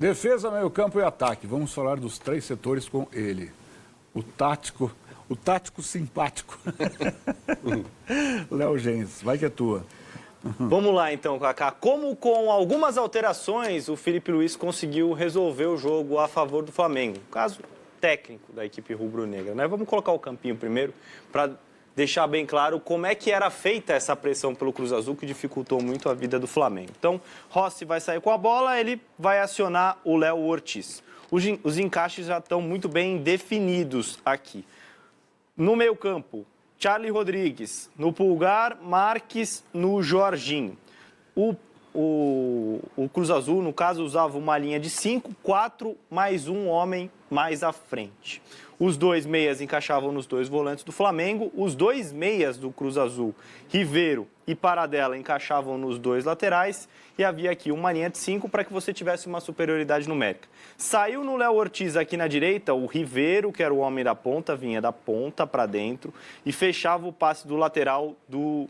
Defesa, meio campo e ataque. Vamos falar dos 3 setores com ele. O tático simpático. Léo Gens, vai que é tua. Vamos lá então, Kaká. Como com algumas alterações o Felipe Luiz conseguiu resolver o jogo a favor do Flamengo? Caso técnico da equipe rubro-negra, né? Vamos colocar o campinho primeiro para deixar bem claro como é que era feita essa pressão pelo Cruz Azul, que dificultou muito a vida do Flamengo. Então, Rossi vai sair com a bola, ele vai acionar o Léo Ortiz. Os encaixes já estão muito bem definidos aqui. No meio campo, Charlie Rodrigues, no Pulgar, Marques, no Jorginho. O Cruz Azul, no caso, usava uma linha de 5, 4 mais um homem mais à frente. Os 2 meias encaixavam nos 2 volantes do Flamengo. Os 2 meias do Cruz Azul, Ribeiro e Paradela, encaixavam nos 2 laterais. E havia aqui uma linha de 5 para que você tivesse uma superioridade numérica. Saiu no Léo Ortiz aqui na direita o Ribeiro, que era o homem da ponta, vinha da ponta para dentro e fechava o passe do lateral do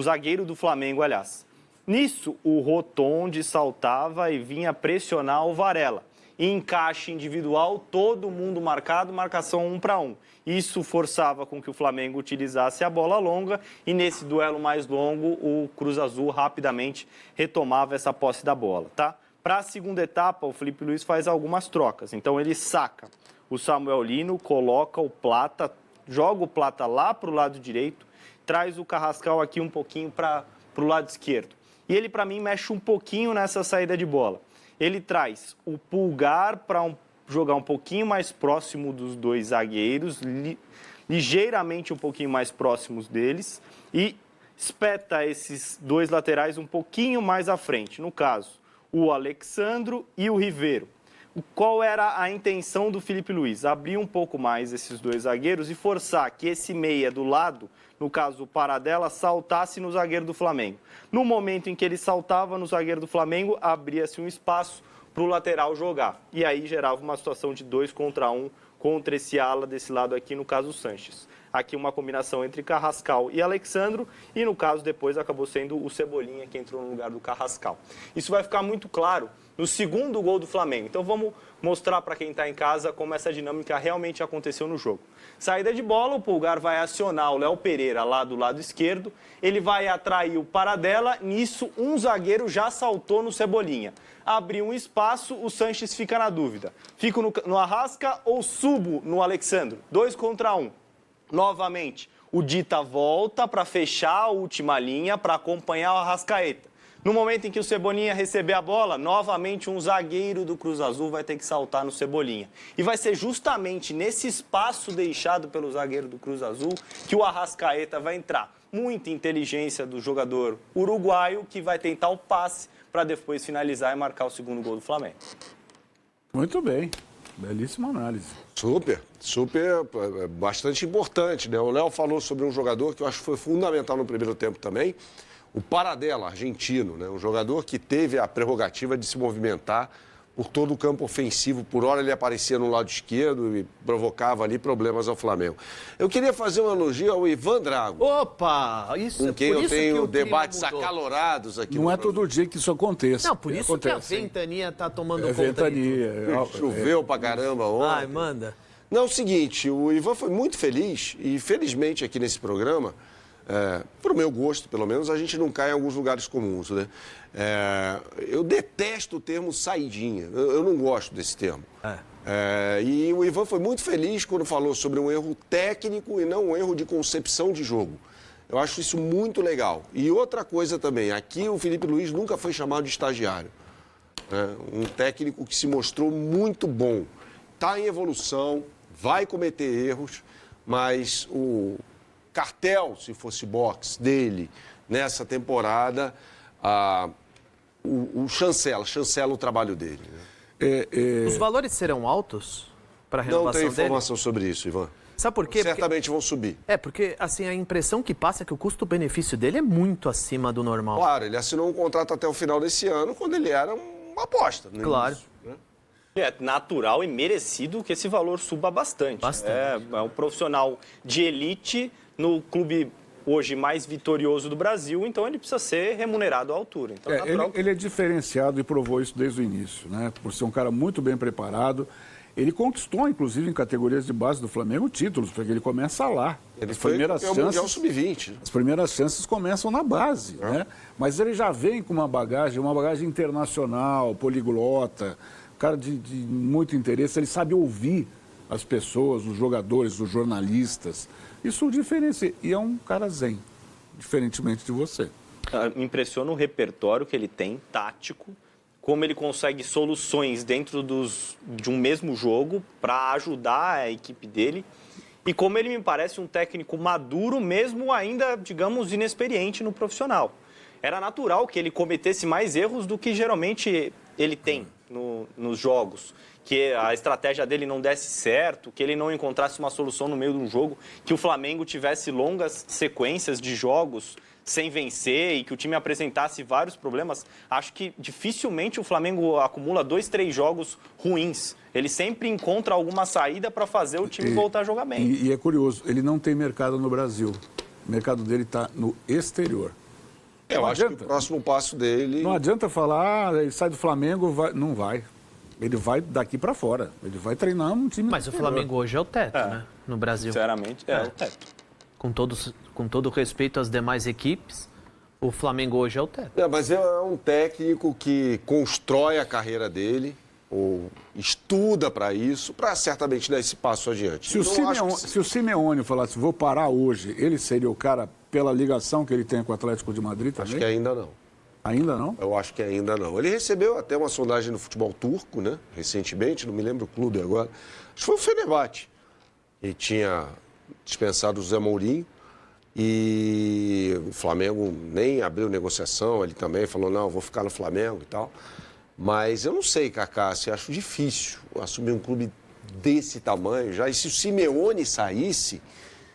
zagueiro do Flamengo, aliás. Nisso, o Rotondi saltava e vinha pressionar o Varela. Encaixe individual, todo mundo marcado, marcação 1 para 1. Isso forçava com que o Flamengo utilizasse a bola longa e nesse duelo mais longo o Cruz Azul rapidamente retomava essa posse da bola, tá? Para a segunda etapa, o Felipe Luiz faz algumas trocas. Então ele saca o Samuel Lino, coloca o Plata, joga o Plata lá para o lado direito, traz o Carrascal aqui um pouquinho para o lado esquerdo. E ele, para mim, mexe um pouquinho nessa saída de bola. Ele traz o Pulgar para jogar um pouquinho mais próximo dos 2 zagueiros, ligeiramente um pouquinho mais próximos deles, e espeta esses 2 laterais um pouquinho mais à frente. No caso, o Alexandro e o Ribeiro. Qual era a intenção do Felipe Luiz? Abrir um pouco mais esses 2 zagueiros e forçar que esse meia do lado, no caso o Paradela, saltasse no zagueiro do Flamengo. No momento em que ele saltava no zagueiro do Flamengo, abria-se um espaço para o lateral jogar. E aí gerava uma situação de 2 contra 1 contra esse ala desse lado aqui, no caso o Sanches. Aqui uma combinação entre Carrascal e Alexandro, e no caso depois acabou sendo o Cebolinha que entrou no lugar do Carrascal. Isso vai ficar muito claro no segundo gol do Flamengo. Então vamos mostrar para quem está em casa como essa dinâmica realmente aconteceu no jogo. Saída de bola, o Pulgar vai acionar o Léo Pereira lá do lado esquerdo, ele vai atrair o Paradela, nisso um zagueiro já saltou no Cebolinha. Abriu um espaço, o Sanches fica na dúvida. Fico no Arrasca ou subo no Alexandro? 2 contra 1. Novamente, o Dita volta para fechar a última linha para acompanhar o Arrascaeta. No momento em que o Cebolinha receber a bola, novamente um zagueiro do Cruz Azul vai ter que saltar no Cebolinha. E vai ser justamente nesse espaço deixado pelo zagueiro do Cruz Azul que o Arrascaeta vai entrar. Muita inteligência do jogador uruguaio que vai tentar o passe para depois finalizar e marcar o segundo gol do Flamengo. Muito bem. Belíssima análise. Super, bastante importante, né? O Léo falou sobre um jogador que eu acho que foi fundamental no primeiro tempo também, o Paradela, argentino, né? Um jogador que teve a prerrogativa de se movimentar por todo o campo ofensivo. Por hora ele aparecia no lado esquerdo e provocava ali problemas ao Flamengo. Eu queria fazer um elogio ao Ivan Drago. Opa! Isso, com quem por eu isso tenho que o debates clima mudou. acalorados aqui. Não é todo dia que isso acontece. Não, por isso que a acontece. ventania tá tomando É conta ventania. Choveu pra caramba ontem. Ai, manda. Não, é o seguinte, o Ivan foi muito feliz e felizmente aqui nesse programa, pro meu gosto, pelo menos, a gente não cai em alguns lugares comuns, né? Eu detesto o termo saidinha, eu não gosto desse termo. E o Ivan foi muito feliz quando falou sobre um erro técnico e não um erro de concepção de jogo. Eu acho isso muito legal. E outra coisa também, aqui o Felipe Luiz nunca foi chamado de estagiário. Um técnico que se mostrou muito bom. Está em evolução, vai cometer erros, mas o cartel, se fosse boxe, dele nessa temporada, chancela o trabalho dele. Né? Os valores serão altos para a Não renovação tenho dele? informação sobre isso, Ivan. Sabe por quê? Certamente vão subir. Porque assim, a impressão que passa é que o custo-benefício dele é muito acima do normal. Claro, ele assinou um contrato até o final desse ano, quando ele era uma aposta. Né? Claro. Né? É natural e merecido que esse valor suba bastante. É um profissional de elite no clube hoje mais vitorioso do Brasil, então ele precisa ser remunerado à altura. Então, ele é diferenciado e provou isso desde o início, né? Por ser um cara muito bem preparado. Ele conquistou, inclusive, em categorias de base do Flamengo, títulos, porque ele começa lá. Ele foi campeão mundial sub-20. As primeiras chances começam na base, né? Mas ele já vem com uma bagagem internacional, poliglota, cara de muito interesse. Ele sabe ouvir as pessoas, os jogadores, os jornalistas. Isso o diferencia. E é um cara zen, diferentemente de você. Me impressiona o repertório que ele tem, tático, como ele consegue soluções dentro de um mesmo jogo para ajudar a equipe dele e como ele me parece um técnico maduro, mesmo ainda, digamos, inexperiente no profissional. Era natural que ele cometesse mais erros do que geralmente ele tem nos jogos, que a estratégia dele não desse certo, que ele não encontrasse uma solução no meio de um jogo, que o Flamengo tivesse longas sequências de jogos sem vencer e que o time apresentasse vários problemas. Acho que dificilmente o Flamengo acumula 2, 3 jogos ruins. Ele sempre encontra alguma saída para fazer o time voltar a jogar bem. E é curioso, ele não tem mercado no Brasil. O mercado dele está no exterior. Eu acho que o próximo passo dele... Não adianta falar, ele sai do Flamengo, não vai. Ele vai daqui para fora. Ele vai treinar um time... Mas o Flamengo hoje é o teto, né? No Brasil. Sinceramente, é o teto. Com todo respeito às demais equipes, o Flamengo hoje é o teto. Mas é um técnico que constrói a carreira dele, ou estuda para isso, para certamente dar esse passo adiante. Se o Simeone falasse, vou parar hoje, ele seria o cara pela ligação que ele tem com o Atlético de Madrid também? Acho que ainda não. Ainda não? Eu acho que ainda não. Ele recebeu até uma sondagem no futebol turco, né? Recentemente, não me lembro o clube agora. Acho que foi o Fenerbahçe. Ele tinha dispensado o Zé Mourinho e o Flamengo nem abriu negociação, ele também falou, não, vou ficar no Flamengo e tal. Mas eu não sei, Kaká, se acho difícil assumir um clube desse tamanho já. E se o Simeone saísse,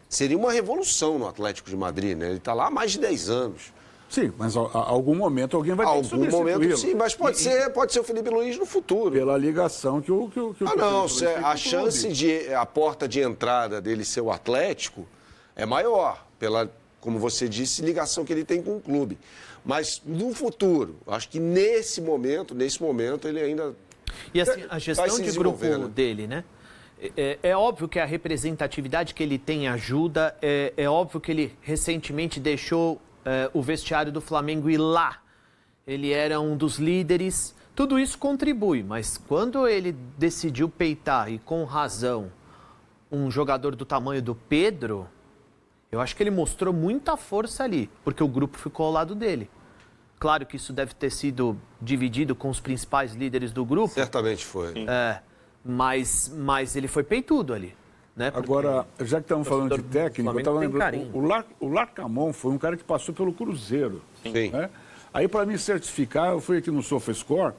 seria uma revolução no Atlético de Madrid, né? Ele está lá há mais de 10 anos. Sim, mas a algum momento alguém vai ter que substituí-lo. Algum momento, sim, mas pode ser o Felipe Luiz no futuro. Pela ligação que o não, a chance a porta de entrada dele ser o Atlético é maior, pela, como você disse, ligação que ele tem com o clube. Mas no futuro, acho que nesse momento ele ainda... E assim, a gestão de grupo dele, né? É óbvio que a representatividade que ele tem ajuda, é óbvio que ele recentemente deixou o vestiário do Flamengo ir lá. Ele era um dos líderes, tudo isso contribui, mas quando ele decidiu peitar, e com razão, um jogador do tamanho do Pedro, eu acho que ele mostrou muita força ali, porque o grupo ficou ao lado dele. Claro que isso deve ter sido dividido com os principais líderes do grupo. Certamente foi. Mas ele foi peitudo ali. Né? Agora, já que estamos falando de técnico, eu estava lembrando, o Larcamon foi um cara que passou pelo Cruzeiro. Sim. Né? Aí, para me certificar, eu fui aqui no SofaScore,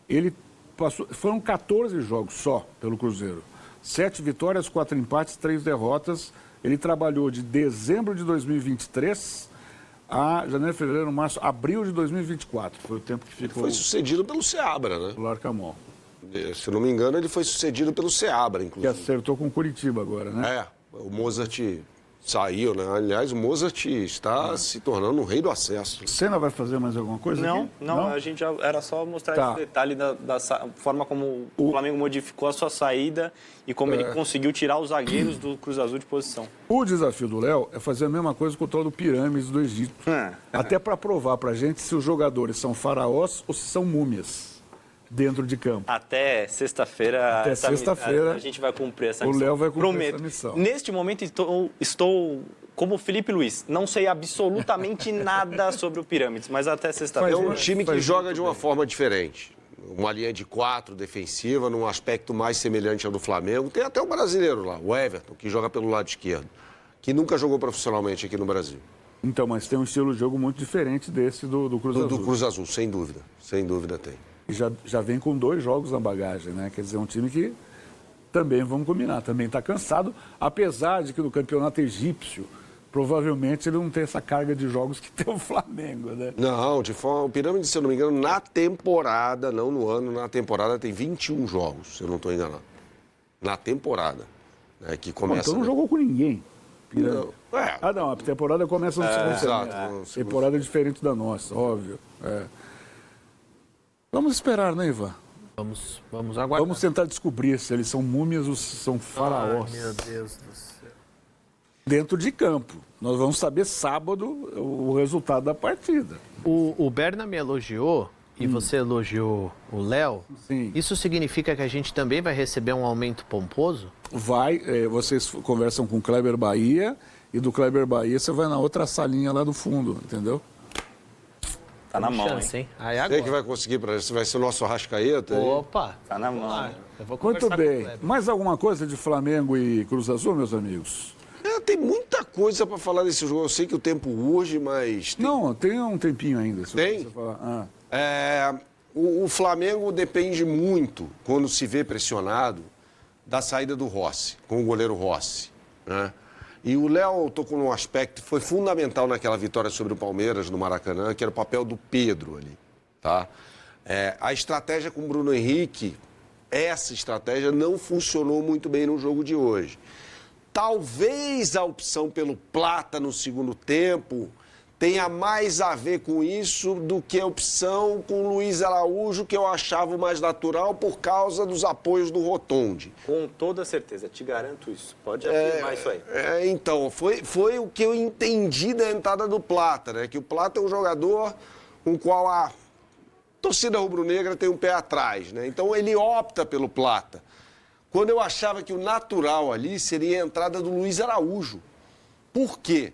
ele passou, foram 14 jogos só pelo Cruzeiro. 7 vitórias, 4 empates, 3 derrotas. Ele trabalhou de dezembro de 2023 a janeiro, fevereiro, março, abril de 2024. Foi o tempo que ficou... Foi sucedido pelo Seabra, né? O Larcamon. Se eu não me engano, ele foi sucedido pelo Seabra, inclusive. Que acertou com o Curitiba agora, né? O Mozart saiu, né? Aliás, o Mozart está se tornando um rei do acesso. Senna vai fazer mais alguma coisa aqui? Não, a gente já era só mostrar esse detalhe da forma como o Flamengo modificou a sua saída e como ele conseguiu tirar os zagueiros do Cruz Azul de posição. O desafio do Léo é fazer a mesma coisa com o tal do Pirâmides do Egito. Até para provar para a gente se os jogadores são faraós ou se são múmias dentro de campo. Até sexta-feira. Até sexta-feira. A gente vai cumprir essa missão. O Léo vai cumprir essa missão. Neste momento estou como Felipe Luiz. Não sei absolutamente nada sobre o Pirâmides, mas até sexta-feira. É um time que joga de uma forma diferente. Uma linha de 4 defensiva, num aspecto mais semelhante ao do Flamengo. Tem até o brasileiro lá, o Everton, que joga pelo lado esquerdo, que nunca jogou profissionalmente aqui no Brasil. Então, mas tem um estilo de jogo muito diferente desse do Cruz Azul. Do Cruz Azul, sem dúvida. Sem dúvida tem. E já vem com 2 jogos na bagagem, né? Quer dizer, é um time que também, vamos combinar, também está cansado, apesar de que no campeonato egípcio, provavelmente ele não tem essa carga de jogos que tem o Flamengo, né? Não, o Pirâmide, se eu não me engano, na temporada, não no ano, na temporada tem 21 jogos, se eu não estou enganado. Na temporada. Né, que começa, então não jogou com ninguém. Né? Ah, não, a temporada começa no segundo semestre. Temporada diferente da nossa, óbvio. Vamos esperar, né, Ivan? Vamos aguardar. Vamos tentar descobrir se eles são múmias ou se são faraós. Ai, meu Deus do céu. Dentro de campo. Nós vamos saber sábado o resultado da partida. O Berna me elogiou e você elogiou o Léo. Sim. Isso significa que a gente também vai receber um aumento pomposo? Vocês conversam com o Kleber Bahia e do Kleber Bahia você vai na outra salinha lá do fundo, entendeu? Tá na mão, Chance, hein? Aí Quem agora. que vai conseguir para isso? Vai ser o nosso Arrascaeta? hein? Opa! Tá na mão. Ah, eu vou Muito conversar com o bem. Kleber. Mais alguma coisa de Flamengo e Cruz Azul, meus amigos? Tem muita coisa para falar desse jogo. Eu sei que o tempo urge, mas... Não, tem um tempinho ainda. Se Tem? você falar. O Flamengo depende muito, quando se vê pressionado, da saída do Rossi, com o goleiro Rossi, né? E o Léo tocou num aspecto que foi fundamental naquela vitória sobre o Palmeiras no Maracanã, que era o papel do Pedro ali, tá? A estratégia com o Bruno Henrique, essa estratégia não funcionou muito bem no jogo de hoje. Talvez a opção pelo Plata no segundo tempo tenha mais a ver com isso do que a opção com o Luiz Araújo, que eu achava o mais natural por causa dos apoios do Rotondi. Com toda certeza, te garanto isso. Pode afirmar isso aí. Então, foi o que eu entendi da entrada do Plata, né? Que o Plata é um jogador com o qual a torcida rubro-negra tem um pé atrás, né? Então ele opta pelo Plata. Quando eu achava que o natural ali seria a entrada do Luiz Araújo. Por quê?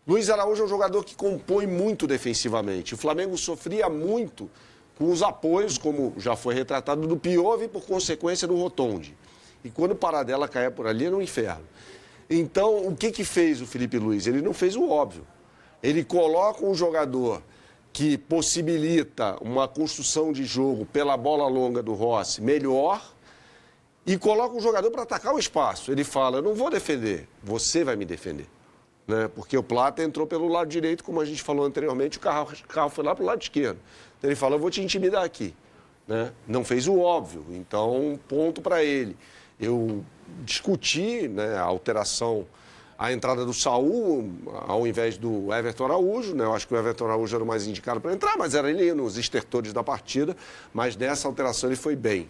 Luiz Araújo é um jogador que compõe muito defensivamente. O Flamengo sofria muito com os apoios, como já foi retratado, do Piove e, por consequência, do Rotondi. E quando o Paradela caia por ali, era um inferno. Então, o que fez o Felipe Luiz? Ele não fez o óbvio. Ele coloca um jogador que possibilita uma construção de jogo pela bola longa do Rossi melhor e coloca um jogador para atacar o espaço. Ele fala, eu não vou defender, você vai me defender. Né? Porque o Plata entrou pelo lado direito, como a gente falou anteriormente, o carro foi lá para o lado esquerdo. Então ele fala, eu vou te intimidar aqui. Né? Não fez o óbvio, então ponto para ele. Eu discuti, né, a alteração, a entrada do Saul ao invés do Everton Araújo. Né? Eu acho que o Everton Araújo era o mais indicado para entrar, mas era ele nos estertores da partida. Mas nessa alteração ele foi bem.